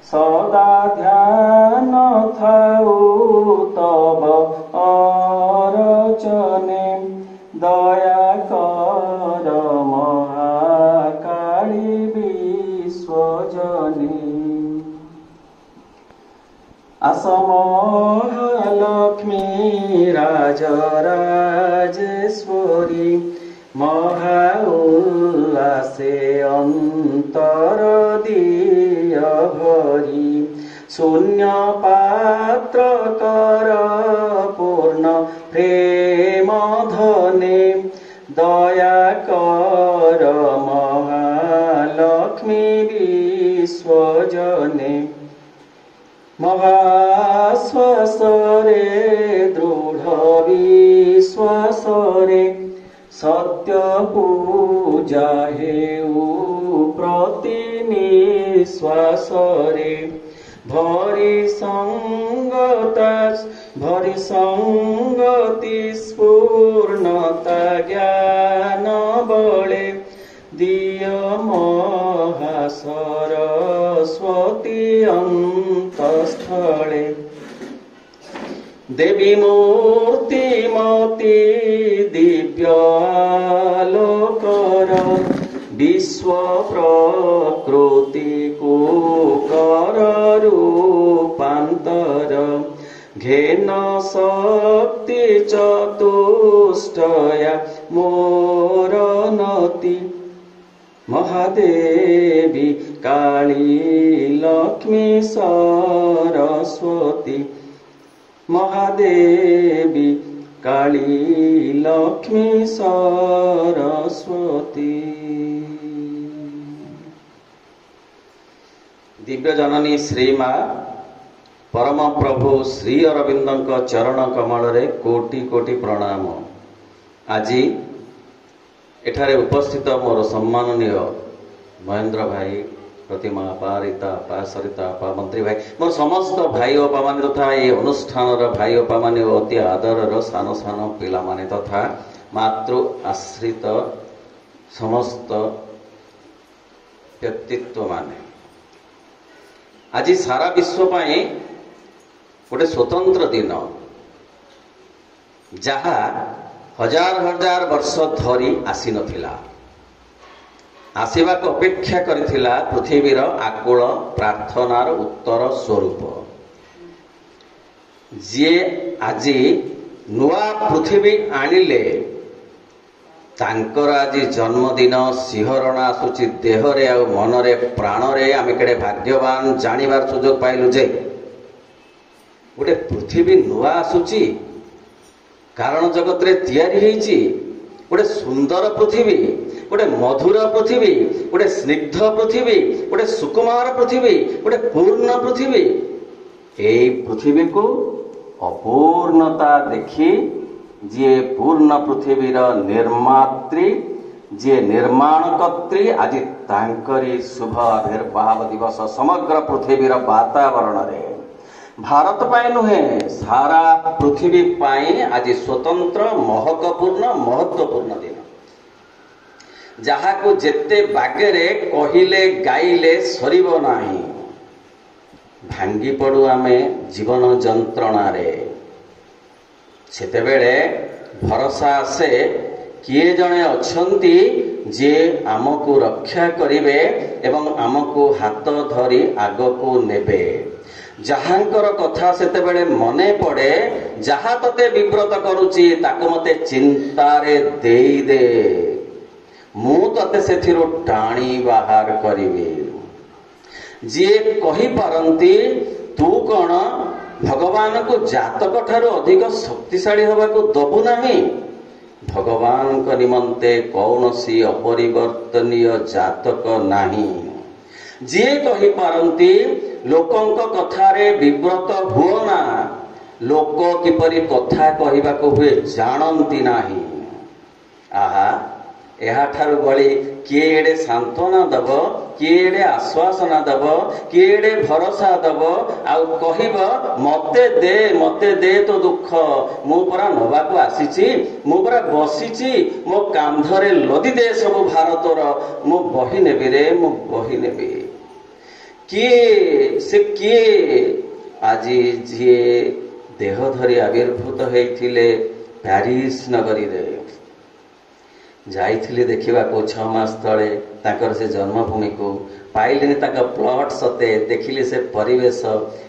सदा ध्यान थाऊ तब अरचने दया कर महाकाली विश्वजनी आस महालक्ष्मी राजराजेश्वरी महा उल्लासे अंतर दिय भरी शून्य पात्र कर पूर्ण प्रेम धने दया कर महालक्ष्मी विश्वजने महाश्वासरे दृढ़ विश्वासरे सत्य पूजा हेउ प्रति निश्वासरे भरी संगति स्फूर्णता ज्ञान बले दिय महासरस्वती अंतस्थले देवी मूर्तिमती दिव्य आलोकर विश्व प्रकृति को कर रूपांतर घेन शक्ति चतुष्टया मोर नति महादेवी काली लक्ष्मी सरस्वती महादेवी काली लक्ष्मी सरस्वती। दिव्य जननी श्रीमा परम प्रभु श्री अरविंद चरण कमल रे कोटि कोटि प्रणाम। आज एठारे उपस्थित मोर सम्माननीय महेंद्र भाई प्रतिमा पारिता पासरिता मंत्री भाई मोर समस्त भाई बापा मान तथा ये अनुष्ठान भाई बापा मान अति आदर सान सान पिला माने तथा मातृ आश्रित समस्त व्यक्तित्व माने आज सारा विश्व पाए गोटे स्वतंत्र दिन जहा हजार हजार वर्ष धरी आसी नथिला आसवा को अपेक्षा करिथिला पृथ्वीर आकुल प्रार्थनार उत्तर स्वरूप जे आज नुआ पृथ्वी आनिले तांकर आज जन्मदिन सिंहरण आसुची देहरे आ मनरे प्राणरे आमे केडे भाग्यवान जानिबार सुजोग पाइलु जे गोटे पृथ्वी नुआ आसुची कारण जगत रे तैयारी हेची गोटे सुंदर पृथ्वी गोटे मधुर पृथ्वी गोटे स्निग्ध पृथ्वी गोटे सुकुमार पृथ्वी गोटे पूर्ण पृथ्वी एई पृथ्वी को अपूर्णता देखी जे पूर्ण पृथ्वीर निर्मात्री जे निर्माणकर्त्री आज तांकरी शुभ आविर्भाव दिवस समग्र पृथ्वीर वातावरण रे भारत पाए नुहे सारा पृथ्वी पाए आज स्वतंत्र महत्वपूर्ण महत्वपूर्ण दिन जहा को जेते बागेरे कहिले गाइले सरिबो नाही भांगी पड़ू आमे जीवन जंत्रणा रे सेते बेले भरोसा आसे किए जणे अछंती जे आमको रक्षा करिवे एवं आमको हाथ धरी आगको नेबे जहांकर कथा सेते बेले मने पड़े जहा तते विव्रत करूची ताको मते चिंतारे देई दे मु तते सेथिरो टाणी बाहर करिवे जे कहि पारंती तू कौन भगवान को जातक ठारो अधिक शक्तिशाली होगा को दबु नाही भगवान को निमंते कौनसी अपरिवर्तनीय जातक नाही जे कहि पारंती लोकंक कथारे विव्रत हुओ ना लोक किपरि कथा कहिबा को हुए जानंती नाही आहा एहा ठारू बळी किए एडे सांत्वना दब किए एडे आश्वासना दब किए एडे भरोसा दब आउ कहिब मते दे तो दुख मु परा नबा को आसीची मु परा बसीची मो कांधरे लदी दे सब भारतर मु बही नेबी रे मु बही नेबी किए से किए आज जी देह धरी आविर्भूत होते प्यारिस नगरी रे जाइथिले देखा को 6 मास तले ताकर से जन्मभूमि को पाइले प्लट सते देखिले से परिवेश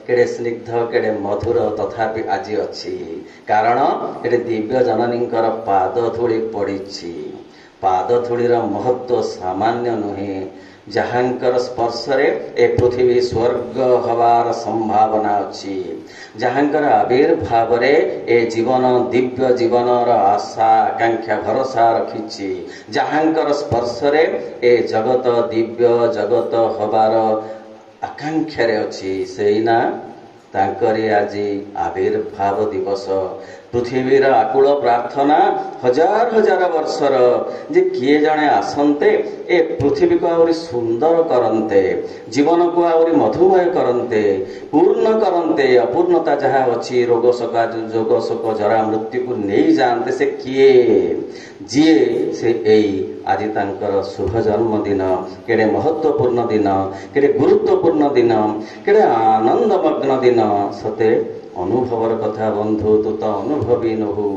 केड़े स्निग्ध केड़े मधुर तथापि आज अच्छी कारण एटे दिव्य जननींकर पाद धूली पड़ी पाद धूलीर महत्व सामान्य नुहे जहांकर स्पर्श रे ए पृथ्वी स्वर्ग हवार संभावना अच्छी जहांकर आविर्भाव रे ए जीवन दिव्य जीवनर आशा आकांक्षा भरोसा रखिछि जहांकर स्पर्श रे ए जगत दिव्य जगत हवार आकांक्षा रे अच्छी सेना तांकरी आज आविर्भाव दिवस पृथ्वीर आकुल प्रार्थना हजार हजार वर्षर जे किए जने आसंते ए पृथ्वी को आउरी सुंदर करंते जीवन को आउरी मधुमय करंते पूर्ण करंते अपूर्णता जहाँ अच्छी रोग शोक जरा मृत्यु को नहीं जानते से किए जीए से एई आज तांकर शुभ जन्मदिन केड़े महत्वपूर्ण दिन केड़े गुरुत्वपूर्ण दिन केड़े आनंदमग्न दिन सते अनुभवर कथा बंधु तू तो अनुभवी नहु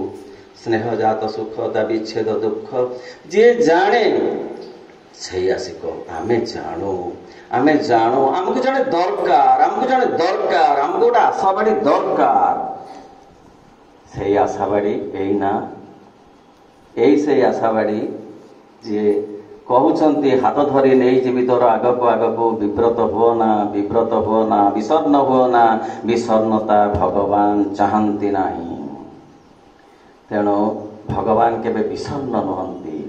स्नेह जात सुख दा विच्छेद दुख जे जाने से आसिक आमे जाणु आमको जने दरकार आमको गोटे आशाबाड़ी दरकार से आशाबाड़ी से आशाबाड़ी जे कहउछंती हाथ धरी नहीं जीवी तोर आगक विव्रत हुओ ना विषर्ण हुओ ना विषर्णता भगवान चाहती नहीं तेणु भगवान केबे विषर्ण नुहंती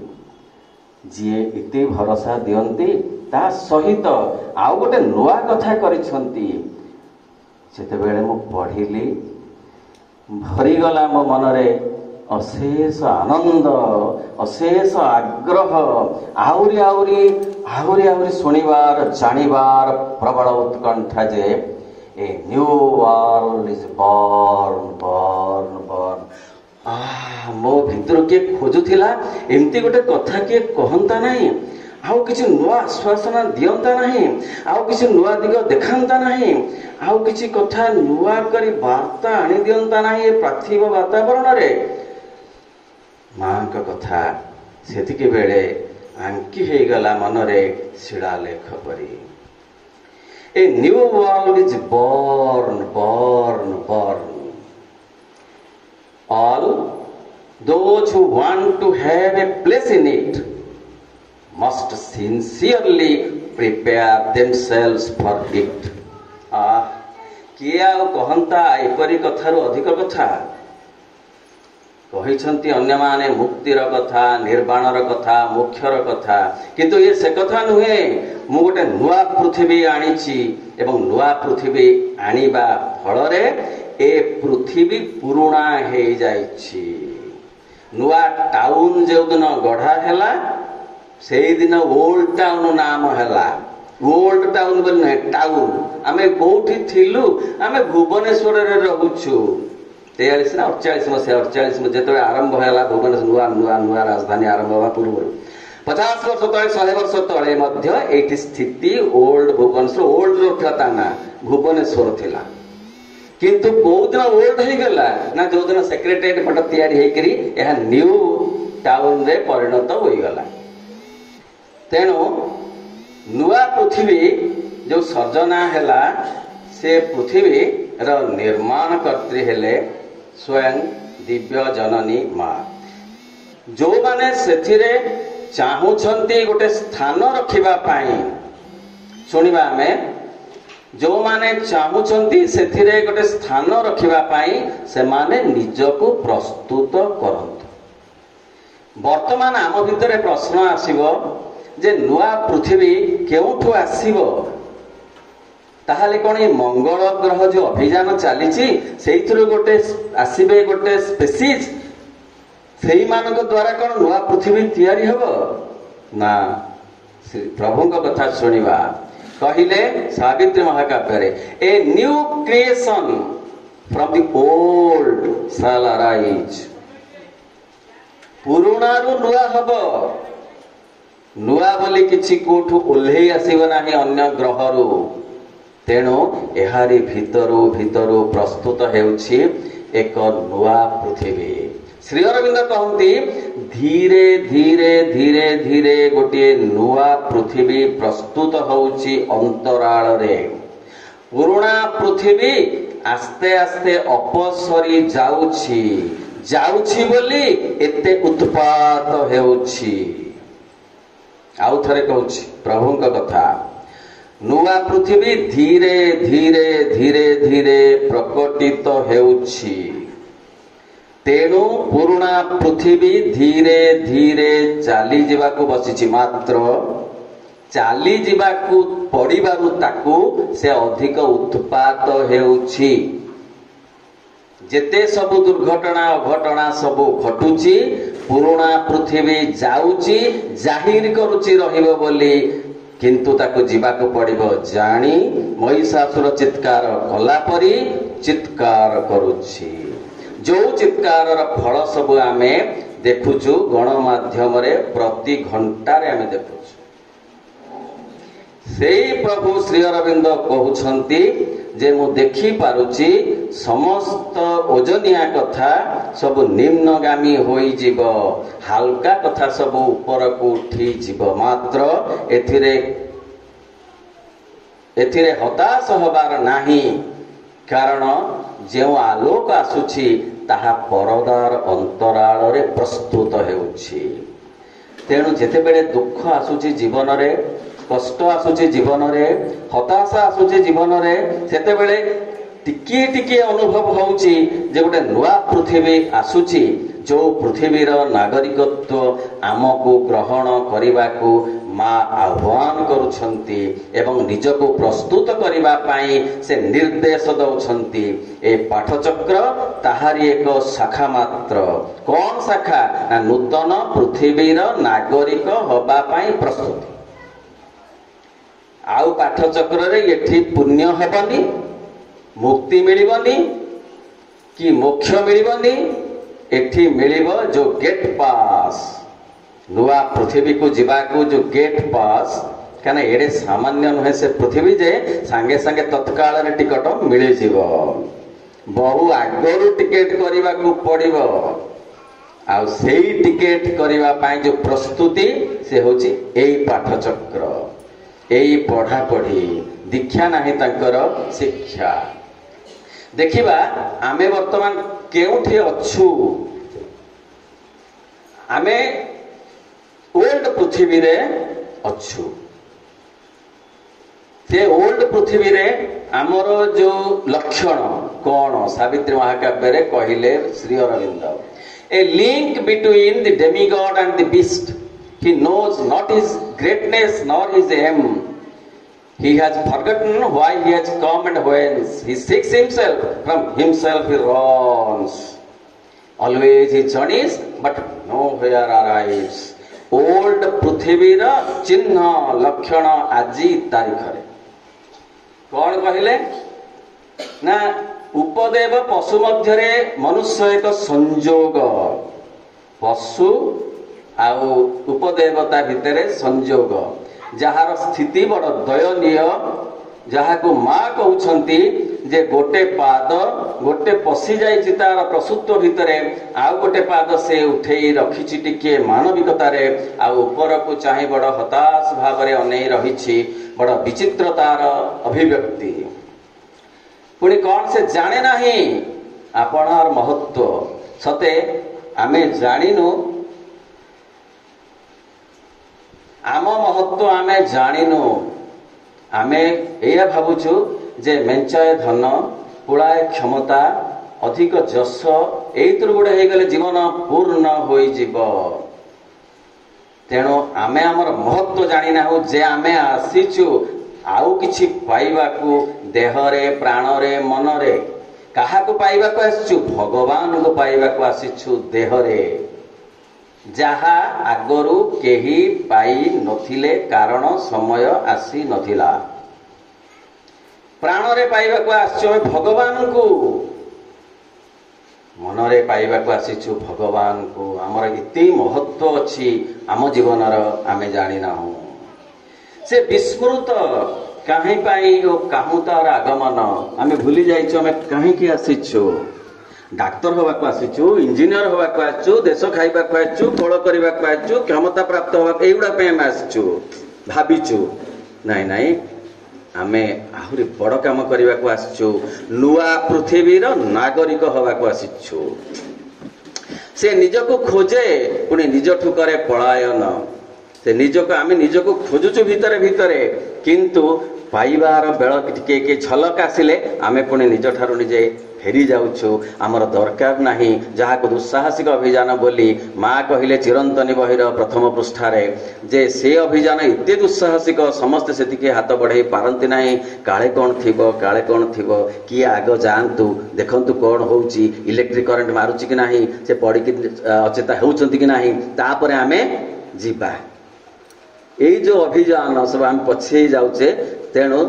जी इति भरोसा दियंती ता सहित आउ गोटे नुआ कथा करिसंती सेतेबेले मु पढ़िली भरीगला मो मनरे अशेष आनंद अशेष आग्रह आहुरी आहुरी आहुरी आहुरी सुनिबार जानिबार प्रबल उत्कंठा जे a new world is born मो भितर किए खोजुथिला एमती गोटे कथा किए कहंता नहीं आउ किसी नुआ आश्वासना दियंता नहीं आउ किसी नुआ दिग देखांता नहीं आउ किसी कथा नुआ करी वार्ता आनी दियंता नहीं ए पार्थिव वातावरण रे माँ का कथा सेतिके बेले आंकी हे गला मनरे शिलालेख परी ए new world is born all those who want to have a place in it must sincerely prepare themselves for it किया कहंता एपरी कथारू अधिक कथा कहिछंती अन्य माने मुक्तिर कथा निर्वाणर कथा मोक्षर कथा किंतु ये से कथा नुहे मु गोटे नुआ पृथ्वी आनीची एवं नुआ पृथ्वी आनिबा फल रे ए पृथ्वी पुराणा हे जाइछि नुआ टाउन जो दिन गढ़ा हैला से दिन ओल्ड टाउन नाम हैला ओल्ड टाउन बोल टाउन आमे कोठी थिलु आमे भुवनेश्वर रे रहउछु 43 ना 48 मसीहा 48 में जेतबे आरंभ हैला भुवनेश्वर नुआ नुआ नुआ राजधानी आरंभ होवा पूर्व 50 वर्ष तले 100 वर्ष तले मध्य एटी स्थिति ओल्ड भुवनेश्वर ओल्ड रथता ना भुवनेश्वर थिला किंतु बहुत दिन ओल्ड हो गला ना जो दिन सेक्रेटेरिएट फट तैयारी हेकरी यह न्यू टाउन रे परिणत हो गला तेणु नुआ पृथ्वी जो सर्जना हैला से पृथ्वी रो निर्माण कर्त्री हेले स्वयं दिव्य जननी माँ जो माने सेथिरे चाहूछंती गोटे स्थान रखिबा पाई सुनिबा हमें जो माने चाहूछंती सेथिरे गोटे स्थान रखिबा पाई से माने निजको प्रस्तुत करंतु वर्तमान आम भितरे प्रश्न आसीबो जे नुआ पृथ्वी केउठु आसीबो ताहले कोन ये मंगल ग्रह जो अभियान चलीची सेइथुर गोटे आसीबे गोटे स्पेसीज सेई मानक द्वारा कोन नुआ पृथ्वी तैयारी हबो ना प्रभु को कथा सुनिबा कहिले सावित्री महाकाव्य रे a new creation from the old shall arise पुराणा रु नुआ हबो नुआ बोली किछि कोठु ओल्हेई आसीबो नाही अन्य ग्रह रु ତେଣୁ ଏହାରି ଭିତରୁ ଭିତରୁ ପ୍ରସ୍ତୁତ ହେଉଛି ଏକ ନୂଆ ପୃଥିବୀ। ଶ୍ରୀ ଅରବିନ୍ଦ କହନ୍ତି ଧୀରେ ଧୀରେ ଧୀରେ ଧୀରେ ଗୋଟିଏ ନୂଆ ପୃଥିବୀ ପ୍ରସ୍ତୁତ ହେଉଛି ଅନ୍ତରାଳରେ। ପୁରୁଣା ପୃଥିବୀ ଆସ୍ତେ ଆସ୍ତେ ଅପସରି ଯାଉଛି ବୋଲି ଏତେ ଉତ୍ପାତ ହେଉଛି। ଆଉ ଥରେ କହୁଛି ପ୍ରଭୁଙ୍କ କଥା, ନୂଆ ପୃଥିବୀ ଧୀରେ ଧୀରେ ଧୀରେ ଧୀରେ ପ୍ରକଟିତ ହେଉଛି। ତେଣୁ ପୁରୁଣା ପୃଥିବୀ ଧୀରେ ଧୀରେ ଚାଲିଯିବାକୁ ବସିଛି। ମାତ୍ର ଚାଲିଯିବାକୁ ପଡ଼ିବାରୁ ତାକୁ ସେ ଅଧିକ ଉତ୍ପାତ ହେଉଛି। ଯେତେ ସବୁ ଦୁର୍ଘଟଣା ଅଘଟଣା ସବୁ ଘଟୁଛି, ପୁରୁଣା ପୃଥିବୀ ଯାଉଛି, ଜାହିର କରୁଛି ରହିବ ବୋଲି, କିନ୍ତୁ ତାକୁ ଯିବାକୁ ପଡ଼ିବ ଜାଣି ମହିଷାସୁର ଚିତ୍କାର କଲା ପରି ଚିତ୍କାର କରୁଛି। ଯୋଉ ଚିତ୍କାରର ଫଳ ସବୁ ଆମେ ଦେଖୁଛୁ ଗଣମାଧ୍ୟମରେ, ପ୍ରତି ଘଣ୍ଟାରେ ଆମେ ଦେଖୁଛୁ। ସେଇ ପ୍ରଭୁ ଶ୍ରୀ ଅରବିନ୍ଦ କହୁଛନ୍ତି ଯେ ମୁଁ ଦେଖିପାରୁଛି ସମସ୍ତ ଓଜନିଆ କଥା ସବୁ ନିମ୍ନଗାମୀ ହୋଇଯିବ, ହାଲକା କଥା ସବୁ ଉପରକୁ ଉଠିଯିବ। ମାତ୍ର ଏଥିରେ ହତାଶ ହେବାର ନାହିଁ, କାରଣ ଯେଉଁ ଆଲୋକ ଆସୁଛି ତାହା ପରଦାର ଅନ୍ତରାଳରେ ପ୍ରସ୍ତୁତ ହେଉଛି। ତେଣୁ ଯେତେବେଳେ ଦୁଃଖ ଆସୁଛି ଜୀବନରେ, କଷ୍ଟ ଆସୁଛି ଜୀବନରେ, ହତାଶା ଆସୁଛି ଜୀବନରେ, ସେତେବେଳେ ଟିକିଏ ଟିକିଏ ଅନୁଭବ ହେଉଛି ଯେ ଗୋଟେ ନୂଆ ପୃଥିବୀ ଆସୁଛି, ଯୋଉ ପୃଥିବୀର ନାଗରିକତ୍ୱ ଆମକୁ ଗ୍ରହଣ କରିବାକୁ ମା ଆହ୍ୱାନ କରୁଛନ୍ତି ଏବଂ ନିଜକୁ ପ୍ରସ୍ତୁତ କରିବା ପାଇଁ ସେ ନିର୍ଦ୍ଦେଶ ଦେଉଛନ୍ତି। ଏ ପାଠଚକ୍ର ତାହାରି ଏକ ଶାଖା ମାତ୍ର। କଣ ଶାଖା? ନା ନୂତନ ପୃଥିବୀର ନାଗରିକ ହେବା ପାଇଁ ପ୍ରସ୍ତୁତି। ଆଉ ପାଠଚକ୍ରରେ ଏଠି ପୁଣ୍ୟ ହେବନି, ମୁକ୍ତି ମିଳିବନି କି ମୋକ୍ଷ ମିଳିବନି। ଏଠି ମିଳିବ ଯୋଉ ଗେଟ୍ ପାସ୍, ନୂଆ ପୃଥିବୀକୁ ଯିବାକୁ ଯୋଉ ଗେଟ୍ ପାସ୍। କାରଣ ଏଡେ ସାମାନ୍ୟ ନୁହେଁ ସେ ପୃଥିବୀ ଯେ ସାଙ୍ଗେ ସାଙ୍ଗେ ତତ୍କାଳରେ ଟିକଟ ମିଳିଯିବ। ବହୁ ଆଗରୁ ଟିକେଟ କରିବାକୁ ପଡ଼ିବ। ଆଉ ସେଇ ଟିକେଟ କରିବା ପାଇଁ ଯୋଉ ପ୍ରସ୍ତୁତି, ସେ ହେଉଛି ଏଇ ପାଠଚକ୍ର, ଏଇ ପଢ଼ାପଢ଼ି। ଦୀକ୍ଷା ନାହିଁ ତାଙ୍କର, ଶିକ୍ଷା। ଦେଖିବା ଆମେ ବର୍ତ୍ତମାନ କେଉଁଠି ଅଛୁ। ଆମେ ଓଲ୍ଡ ପୃଥିବୀରେ ଅଛୁ। ସେ ଓଲ୍ଡ ପୃଥିବୀରେ ଆମର ଯୋଉ ଲକ୍ଷଣ କଣ, ସାବିତ୍ରୀ ମହାକାବ୍ୟରେ କହିଲେ Shri Aurobindo, a link between the demigod and the beast. He knows not his greatness nor his aim. He has forgotten why he has come and whence. He seeks himself, from himself he runs. Always he journeys, but nowhere arrives. Old ପୃଥିବୀର ଚିହ୍ନ ଲକ୍ଷଣ ଆଜି ତାରିଖରେ କଣ କହିଲେ? ନା ଉପଦେବ ପଶୁ ମଧ୍ୟରେ ମନୁଷ୍ୟ ଏକ ସଂଯୋଗ। ପଶୁ ଆଉ ଉପଦେବତା ଭିତରେ ସଂଯୋଗ, ଯାହାର ସ୍ଥିତି ବଡ଼ ଦୟନୀୟ, ଯାହାକୁ ମା କହୁଛନ୍ତି ଯେ ଗୋଟେ ପାଦ ଗୋଟେ ପଶି ଯାଇଛି ତାର ପ୍ରସୂତ ଭିତରେ, ଆଉ ଗୋଟେ ପାଦ ସେ ଉଠେଇ ରଖିଛି ଟିକେ ମାନବିକତାରେ, ଆଉ ଉପରକୁ ଚାହିଁ ବଡ଼ ହତାଶ ଭାବରେ ଅନେଇ ରହିଛି। ବଡ଼ ବିଚିତ୍ର ତାର ଅଭିବ୍ୟକ୍ତି। ପୁଣି କଣ ସେ ଜାଣେ ନାହିଁ ଆପଣର ମହତ୍ଵ? ସତେ ଆମେ ଜାଣିନୁ, ଆମ ମହତ୍ଵ ଆମେ ଜାଣିନୁ। ଆମେ ଏଇଆ ଭାବୁଛୁ ଯେ ମେଞ୍ଚାଏ ଧନ, ପୁଳାଏ କ୍ଷମତା, ଅଧିକ ଯଶ, ଏଇଥିରୁ ଗୋଟେ ହେଇଗଲେ ଜୀବନ ପୂର୍ଣ୍ଣ ହୋଇଯିବ। ତେଣୁ ଆମେ ଆମର ମହତ୍ଵ ଜାଣିନାହୁଁ ଯେ ଆମେ ଆସିଛୁ ଆଉ କିଛି ପାଇବାକୁ, ଦେହରେ, ପ୍ରାଣରେ, ମନରେ। କାହାକୁ ପାଇବାକୁ ଆସିଛୁ? ଭଗବାନଙ୍କୁ ପାଇବାକୁ ଆସିଛୁ ଦେହରେ, ଯାହା ଆଗରୁ କେହି ପାଇ ନଥିଲେ, କାରଣ ସମୟ ଆସି ନଥିଲା। ପ୍ରାଣରେ ପାଇବାକୁ ଆସିଛୁ ଆମେ ଭଗବାନଙ୍କୁ, ମନରେ ପାଇବାକୁ ଆସିଛୁ ଭଗବାନଙ୍କୁ। ଆମର ଏତେ ମହତ୍ଵ ଅଛି ଆମ ଜୀବନର, ଆମେ ଜାଣିନାହୁଁ। ସେ ବିସ୍ମୃତ, कहीं पाई ओ काहू तार आगमन आमे भूली जाइछु आमे कहीं की आसीछु डाक्तर होबा को आसीछु इंजीनियर होबा को आछछु देश खाइबा को आछछु कोळ करबा को आछछु क्षमता प्राप्त होबा एउडा पे आमे आछछु भाबिछु नाही नाही आमे आहुरी बड़ काम करबा को आछछु नुआ पृथ्वीर नागरिक होबा को आछछु से निजको खोजे पुणी निज ठुकरे पलायन से निजको आमे निजको खोजुछु भितरे भितरे किंतु पाइबार बेल टिके झलक आसिले आमे पुणी निज ठारू निजे फेरी जाउछु आमर दरकार नाही जहाको दुस्साहसिक अभियान बोली माँ कहिले चिरंतनी बहिर प्रथम पृष्ठारे जे से अभियान एते दुस्साहसिक समस्त सेतिके हाथ बढ़ाई पारंती नाही काळे कोन थिबो किए आग जांतु देखंतु कोन होउची इलेक्ट्रिक करंट मारुची कि नाही से पड़ी कि अचेता होउचंती कि नाही तापरे आमे जीवा एई जो अभियान सब आम पछे जाउचे तेणु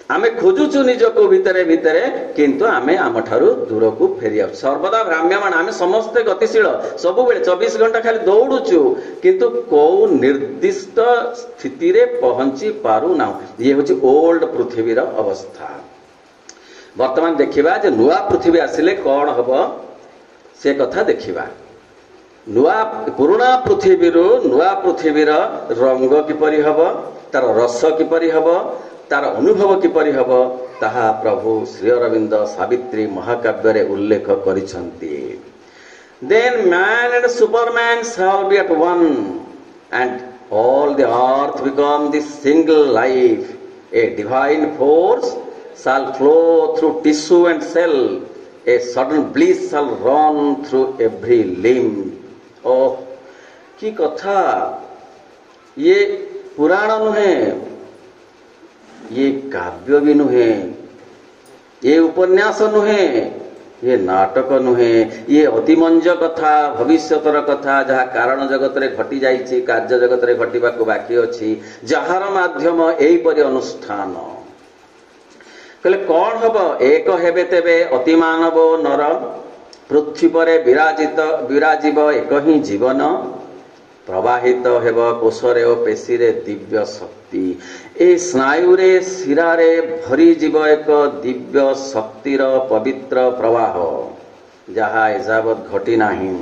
आमे खोजुचु निजको भितरे भितरे किंतु आमे आम ठारू दूर को फेरी आउ सर्वदा भ्राम्यमाण आमे समस्त गतिशील सब बेले 24 घंटा खाली दौड़ुचु किंतु को निर्दिष्ट स्थिति रे पहुंची पारु ना ये होची ओल्ड पृथ्वीर अवस्था वर्तमान देखिबा जे नुआ पृथ्वी आसिले कोन हबो से कथा देखिबा नुआ पुराना पृथ्वीर नुआ पृथ्वीर रंग किपरि हबो तार रस किपरि हबो तार अनुभव किपरि हबो ताहा प्रभु श्री अरविंद सावित्री महाकाव्य रे उल्लेख करिसंती then man and superman shall be at one and all the earth become the single life a divine force shall flow through tissue and cell a sudden bliss shall run through every limb oh की कथा ये पुराण नुहे ये काव्य भी नुहे ये उपन्यास नुहे ये नाटक नुहे ये अतिमंज कथा भविष्यतर कथा जहाँ कारण जगत रे घटी जाइछि कार्य जगत रे घटिबा को बाकी अछि जहार माध्यम एई परि अनुष्ठान कहले कौन हब एक हेबे तेबे अति मानव नर पृथ्वी परे विराजिब एक ही जीवन प्रवाहित हेब कोशरे और पेशी रे दिव्य शक्ति ए स्नायु रे शिरा रे भरी जीव एक दिव्य शक्तिर पवित्र प्रवाह जहा एजावत घटी नाही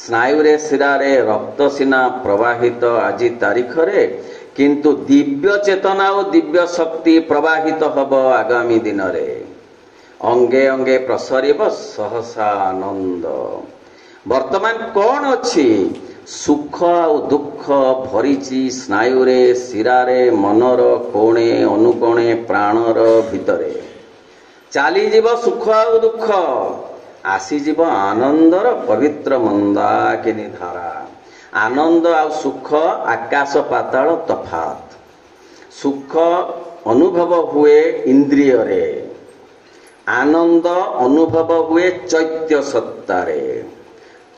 स्नायु रे शिरा रे रक्त सिना प्रवाहित आज तारीख रे किंतु दिव्य चेतना और दिव्य शक्ति प्रवाहित हब आगामी दिन रे अंगे अंगे प्रसरिब सहसा आनंद वर्तमान कौन अछि सुख और दुख भरीची स्नायु रे शिरा रे मनर कोणे अनुकोणे प्राणर भितरे चाली जीव सुख और दुख आसी जीव आनंदर पवित्र मंदाकिनी धारा आनंद आ सुख आकाश पाताल तफात सुख अनुभव हुए इंद्रिय रे आनंद अनुभव हुए चैत्य सत्ता रे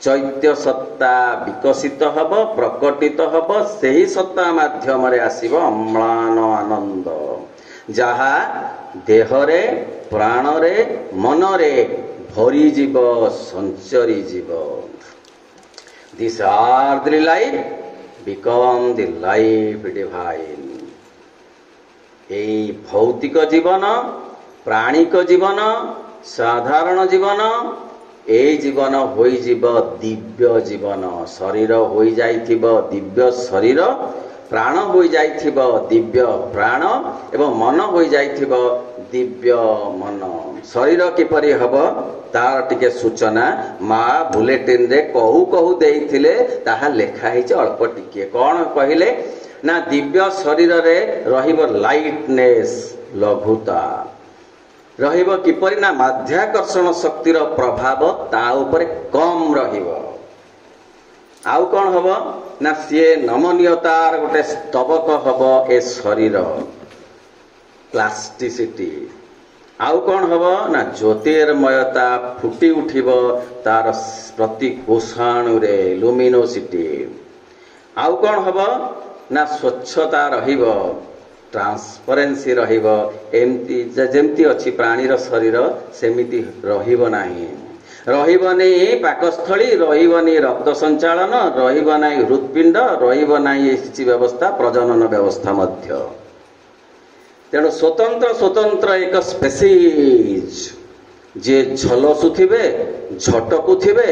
चैत्य सत्ता विकसित हब प्रकटित हब सेही सत्ता माध्यम रे आसीब अम्लान आनंद जहा देह रे प्राण रे मन रे भरी जीव संचरी जीव These are the life become the life divine. এই ভৌতিক জীবন প্রাণিক জীবন সাধারণ জীবন এই জীবন হই জীব দিব্য জীবন শরীর হই যাইথিব দিব্য শরীর प्राण हो जाइथिब दिव्य प्राण एवं मन हो जाइथिब दिव्य मन शरीर किपरि हब तार टिके सूचना माँ बुलेटिन रे कहू कहू देइथिले ताहा लेखा हिच अल्प टिके कौन कहिले ना दिव्य शरीर रे रहिब लाइटनेस लघुता रहिब किपरि ना माध्याकर्षण शक्तिर प्रभाव ता ऊपर कम रहिब आउ कौन हब ना सी नमनीयतार गोटे स्तबक हब ए शरीर प्लास्टिसिटी आउ कौन हब ना ज्योतिर्मयता फुटी उठिब तार प्रति कोषाणु रे लुमिनोसिटी आउ कौन हब ना स्वच्छता रहिब ट्रांसपेरेंसी रहिब एमती जेमती अछि प्राणीर शरीर सेमिति रहिब नाही रहिबनी पाकस्थली रहिबनी रक्त संचालन रहिबनाई हृदपिंड रहिबनाई सिंचाई व्यवस्था प्रजनन व्यवस्था मध्य तेणु स्वतंत्र स्वतंत्र एक स्पेसीज जे झलसुथिबे झटकुथिबे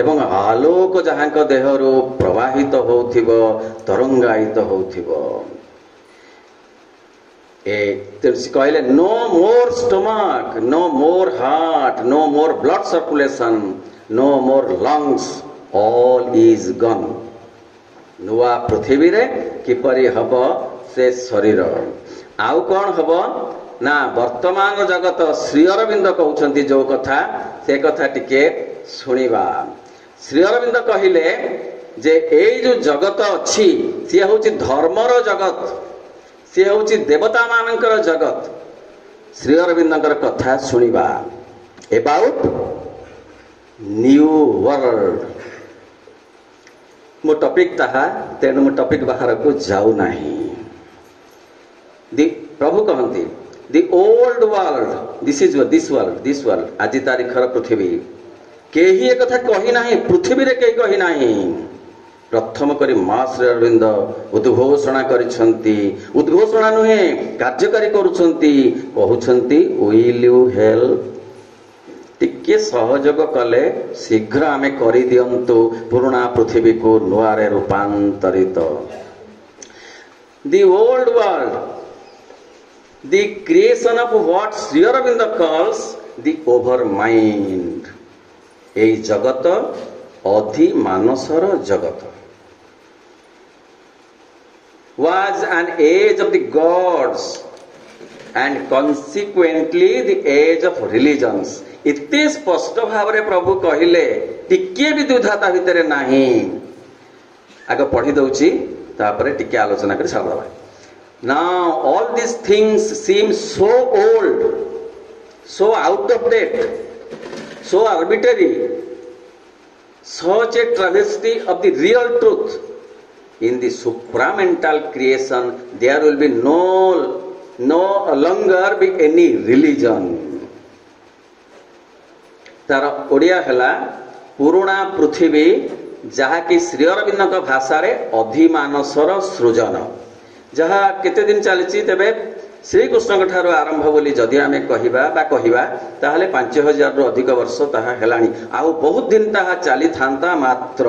एवं आलोक जहां देहरु प्रवाहित होथिबो तरंगायित होथिबो। कहले no more stomach, no more heart, no more blood circulation, no more lungs, all is gone. नुआ पृथ्वी रे किपरि हब से शरीर आउ कौन हब ना वर्तमान जगत श्री अरविंद कहउछंती जो कथा से कथा टिके सुनिबा। श्री अरविंद कहिले जे एई जो जगत अछि से होछि धर्मर जगत, से होछि देवता मानकर जगत। श्री अरविंदकर कथा सुनिबा अबाउट न्यू वर्ल्ड। मो टॉपिक ताहा तेणु मो टॉपिक बाहर को जाऊ नाही। प्रभु कहती दि ओल्ड वर्ल्ड, दिस वर्ल्ड आज तारीखर पृथ्वी केही एक कथा कही नाही, पृथ्वी रे केही कही नाही। प्रथम करी मां श्री अरविंद उद्घोषणा करिसंती, उद्घोषणा नुहे कार्यकारी करूछंती, कहउछंती विल यू हेल्प, टिके सहयोग कले शीघ्र आमे करी दियंतु पुराना पृथ्वी को नुआरे रूपांतरित। दि old world, the creation of what Sri Aurobindo calls the over mind। এই জগত অধি মানসর জগত was an age of the gods and consequently the age of religions। इतने स्पष्ट भाव रे प्रभु कहिले टिके भी दुधाता भितरे नाही। आगे पढ़ी दउची तापरे टिके आलोचना करी छाड़वा। Now all these things seem so old, so out of date, so arbitrary, such a travesty of the real truth। In the supramental creation there will be no longer be any religion। तार ओडिया हला पुराना पृथ्वी जहा कि श्री अरविंद भाषा रे अधिमानसर सृजन, जहा केते दिन चली तेबे श्री कृष्ण ठारो आरंभ बोली जदि आमे कहिबा ताहले 5000 रु अधिक वर्ष ताहा हेलानी। आउ बहुत दिन ताहा चली थांता, मात्र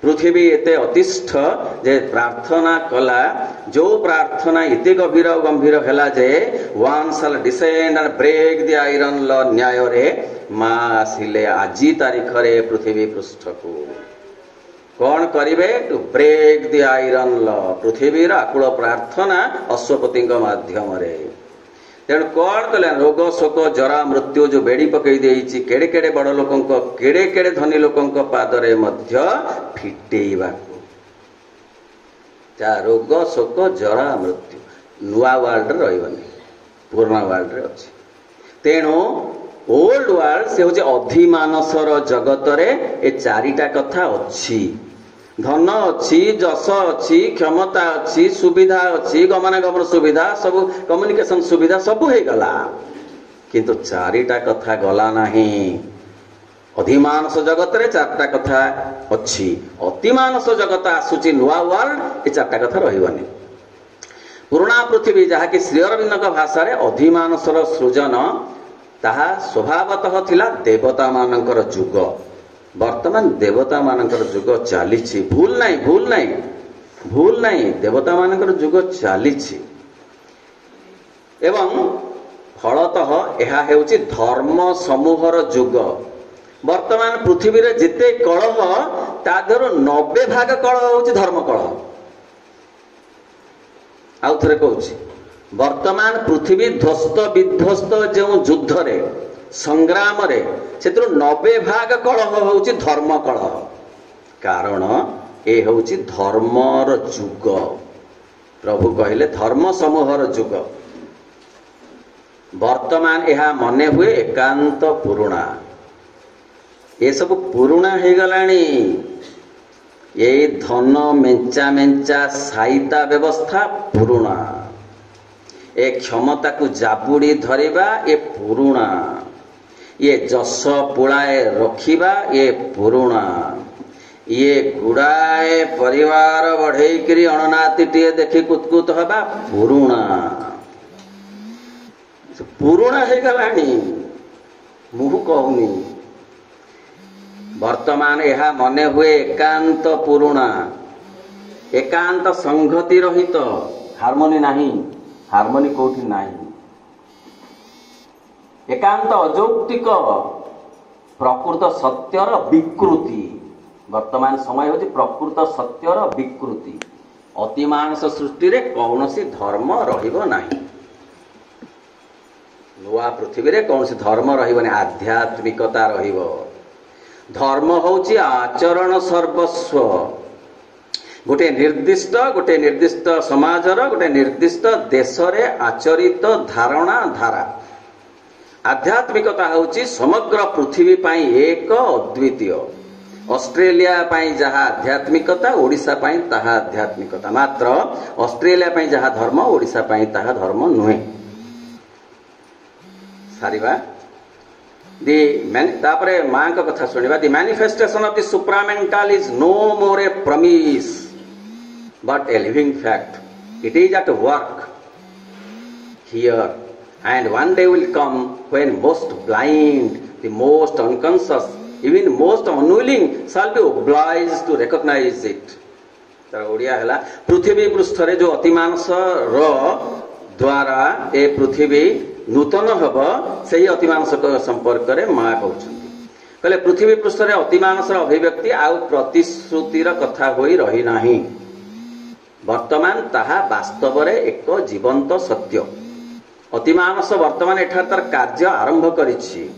पृथ्वी एते अतिष्ठ जे प्रार्थना कला, जो प्रार्थना इते गंभीर हेला जे one shall descend and break the iron ल न्याय रे मा आसिले आजी तारीख रे पृथ्वी पृष्ठ को कौन करिवे टू ब्रेक द आयरन ल। पृथ्वीर आकुल प्रार्थना अश्वपति माध्यम रे। तेणु कौन कले रोग शोक जरा मृत्यु जो बेड़ी पकई देइछि केड़े केड़े बड़ लोकंक केड़े केड़े धनी लोकंक पादरे मध्य फिटेइबा को। जा रोग शोक जरा मृत्यु नुआ वर्ल्ड रे रहइबनी, पुराना वर्ल्ड रे अछि। तेणु ओल्ड वर्ल्ड से होचे अधिमानसर जगत रे ए चारिटा कथा अछि। धन अच्छी, जस अच्छी, क्षमता अच्छी, सुविधा अच्छी, गमनागमन सुविधा, सब कम्युनिकेशन सुविधा सब हो गला, किंतु चारिटा कथा गला नहीं। अधिमानस जगत रे चारटा कथा अच्छी, अतिमानस जगत आसुची नुआ वर्ल्ड ए चारटा कथा रहिबनी। पुराना पृथ्वी जहा कि श्री अरविंद भाषा रे अधिमानसर सृजन ताहा स्वभावतः थिला देवता मानकर जुग। वर्तमान देवता मानकर जुग चली, भूल नहीं देवता मानकर जुग चली। एवं फलतः यह हेउची धर्म समूहर जुग। वर्तमान पृथ्वी रे जिते कलह ता धरो 90 भाग कलह होउची धर्म कलह। आउ थरे कहूची वर्तमान पृथ्वी ध्वस्त विध्वस्त जो युद्ध रे संग्राम रे सेतरो 90 भाग कलह होउची धर्म कलह। कारण ए होउची धर्मर जुग। प्रभु कहले धर्म समूहर जुग। वर्तमान यह मने हुए एकांत पुरुणा, ये सब पुरुणा हो गलानी। ये धन मेंचा मेंचा साइता व्यवस्था पुरुणा, ए क्षमता को जाबुड़ी धरिबा ये पुरुणा, ये जस पुड़ाए रखिबा ये पुरुणा, ये गुड़ाए परिवार बढ़ेकरी अणनाती टीए देखी कुतकुत हबा पुरुणा। पुराणा हो गलानी मुहु कहूनी वर्तमान यह मने हुए एकांत पुराणा एकांत संगति रहित हार्मोनी नहीं हार्मोनी कोठी नहीं एकांत अजौक्तिक प्रकृत सत्यर विकृति वर्तमान समय होची प्रकृत सत्यर विकृति अतिमानस सृष्टि रे कौनसी धर्म रहिबो नाही नुआ पृथ्वी रे कौनसी धर्म रहिबो नाही आध्यात्मिकता रहिबो धर्म होची आचरण सर्वस्व गोटे निर्दिष्ट समाजर गोटे निर्दिष्ट देश रे आचरित धारणा धारा आध्यात्मिकता होची समग्र पृथ्वी पाई एक अद्वितीय ऑस्ट्रेलिया पाई जहा आध्यात्मिकता ओडिशा पाई ताहा आध्यात्मिकता मात्र ऑस्ट्रेलिया पाई जहा धर्म ओडिशा पाई ताहा धर्म नुहे सारिबा तापरे मां का कथा सुनिबा the manifestation of the supramental is no more a promise but a living fact it is at work here and one day will come when most blind the most unconscious even most unwilling shall be obliged to recognize it तर ओडिया हला पृथ्वी पृष्ठ रे जो अतिमानस रो द्वारा ए पृथ्वी नूतन hub सेही अतिमानस संपर्क रे मा कहउछन्ती कहले पृथ्वी पृष्ठ रे अतिमानस रो अभिव्यक्ति आ प्रतिश्रुति रो कथा होई रही नाही वर्तमान ताहा वास्तव रे एक जीवंत सत्य अतिमानस वर्तमान एठार तार कार्य आरंभ करिछि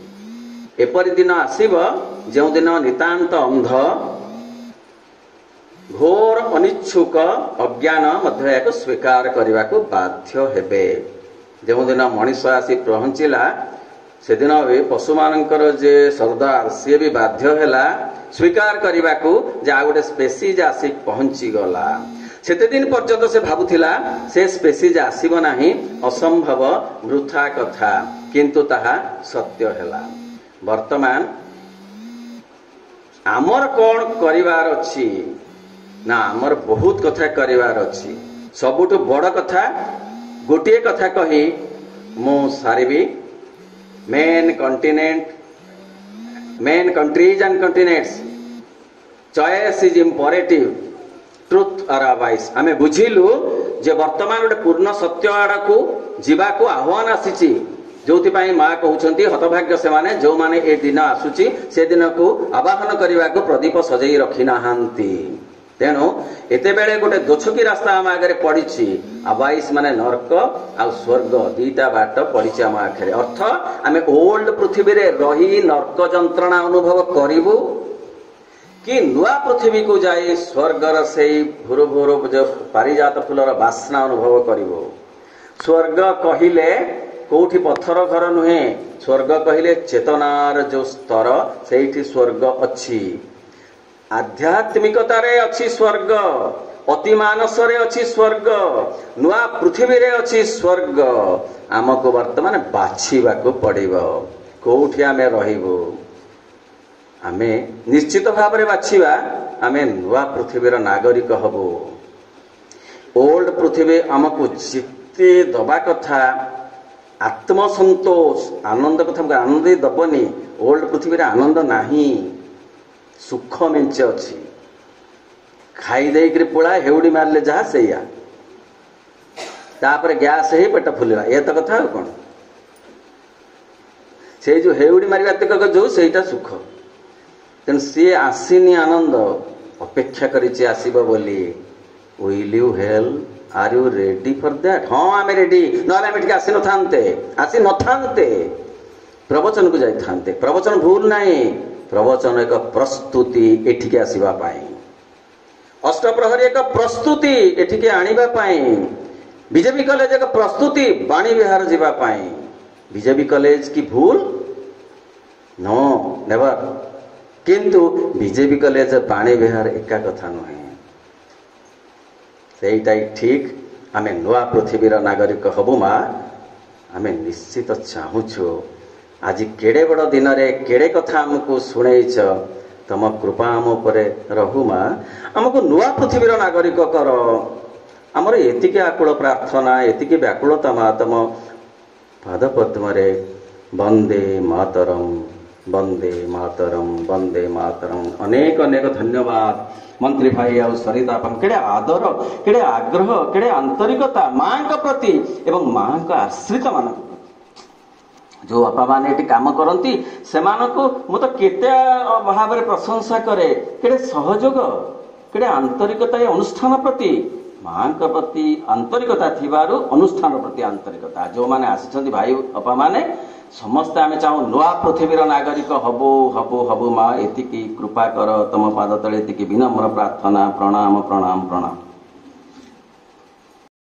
एपरि दिन आसीब जो दिन नितांत अंध घोर अनिच्छुक अज्ञान मध्य एक स्वीकार करने को बाध्य हेबे जो दिन मनीष आसी पहुंचला से दिन भी पशु मानकर जे सरदार सी भी बाध्य हैला स्वीकार करने को जा गोटे स्पेसीज आसी पहुंची गला सेते दिन पर्यंत से भाबुथिला से स्पेसीज आसीबो नाही असंभव वृथा कथा किंतु ताहा सत्य हैला वर्तमान आमर कौन करिवार अछि ना आमर बहुत कथा करिवार अछि सबुठ बड़ कथा गोटे कथा कही मु सारिबी men countries and continents choice is imperative truth or abyss आमे बुझिलु जे वर्तमान गोटे पूर्ण सत्य आड़ा को जीवा को आह्वान आसीची जोथि पाई मां कहउछंती हतभाग्य से माने जो माने ए दिन आसुची से दिन को आवाहन करबा को प्रदीप सजई रखी नाहांती तेणु एते बेले गोटे दोछकी रास्ता आम आगे पड़ी अवाइस माने नरक आ स्वर्ग दीटा बाट पड़ी आम आखिरे अर्थ आमे ओल्ड पृथ्वी रे रही नरक जंत्रणा अनुभव करिवु कि नुआ पृथ्वी को जाए स्वर्गर से भोर भोर जो पारिजात फूलर बास्ना अनुभव करिवो स्वर्ग कहिले कोठी पत्थर घर नुहे स्वर्ग कहिले चेतनार जो स्तर सेठी स्वर्ग अछि आध्यात्मिकता रे अछि स्वर्ग अतिमानस रे अछि स्वर्ग नुआ पृथ्वी रे अछि स्वर्ग आमको वर्तमान बाछिबा को पड़िबो कोठी आमे रहिबो आमे निश्चित भाव में बाछिबा आमे नुआ पृथ्वीर नागरिक हबो ओल्ड पृथ्वी आमको जिते दबा कथा आत्मसंतोष आनंद कथा आनंद दबनी ओल्ड पृथ्वी रे आनंद नाही सुख मेंचे अछि खाई देकरी पोड़ा हेउडी मारले जहा सेया तापर गैस हे पेट फुलिला ए तो कथा कोन से जो हेउडी मारिबा तक जो सेटा सुख तेन सी आसीनी आनंद अपेक्षा करिछि आसीबो बोली will you help are you ready for that हां आमे रेडी नले आमे ठीक आसी न थांते प्रवचन को जाई थांते प्रवचन भूल नाही प्रवचन एक प्रस्तुति एठिके आसीबा पाई अष्टप्रहरी एक प्रस्तुति एठिके आनिबा पाई बीजेपी कॉलेज एक प्रस्तुति बाणी विहार जीवा पाई बीजेपी कॉलेज की भूल नो नेवर किंतु बीजेपी कॉलेज बाणी विहार एका कथा नुहे सेटा ठीक आमे नुआ पृथ्वीर नागरिक हबु मा आमे निश्चित चाहूछु आज केड़े बड़ दिन रे केड़े कथा हमको सुनेइछ तम कृपा आम उपरे रहु मा हमको नुआ पृथ्वीर नागरिक कर आमर एतिके आकुल प्रार्थना एतिके व्याकुलता मा तम ପାଦ ପଦ୍ମରେ ବନ୍ଦେ ମାତରମ୍ ବନ୍ଦେ ମାତରମ୍ ବନ୍ଦେ ମାତରମ୍। ଅନେକ ଅନେକ ଧନ୍ୟବାଦ ମନ୍ତ୍ରୀ ଭାଇ ଆଉ ସରିତା ଆପଣ କେଡ଼େ ଆଦର କେଡ଼େ ଆଗ୍ରହ କେଡ଼େ ଆନ୍ତରିକତା ମାଙ୍କ ପ୍ରତି ଏବଂ ମାଙ୍କ ଆଶ୍ରିତ ମାନଙ୍କ ପ୍ରତି। ଯେଉଁ ବାପାମାନେ ଏଠି କାମ କରନ୍ତି ସେମାନଙ୍କୁ ମୁଁ ତ କେତେ ଭାବରେ ପ୍ରଶଂସା କରେ। କେଡ଼େ ସହଯୋଗ କେଡ଼େ ଆନ୍ତରିକତା ଏ ଅନୁଷ୍ଠାନ ପ୍ରତି ମାଙ୍କ ପ୍ରତି ଆନ୍ତରିକତା ଥିବାରୁ ଅନୁଷ୍ଠାନ ପ୍ରତି ଆନ୍ତରିକତା। ଯେଉଁମାନେ ଆସିଛନ୍ତି ଭାଇ ବାପାମାନେ ସମସ୍ତେ ଆମେ ଚାହୁଁ ନୂଆ ପୃଥିବୀର ନାଗରିକ ହବୁ ହବୁ ହବୁ ମା ଏତିକି କୃପା କର ତମ ପାଦ ତଳେ ଏତିକି ବିନମ୍ର ପ୍ରାର୍ଥନା ପ୍ରଣାମ ପ୍ରଣାମ ପ୍ରଣାମ।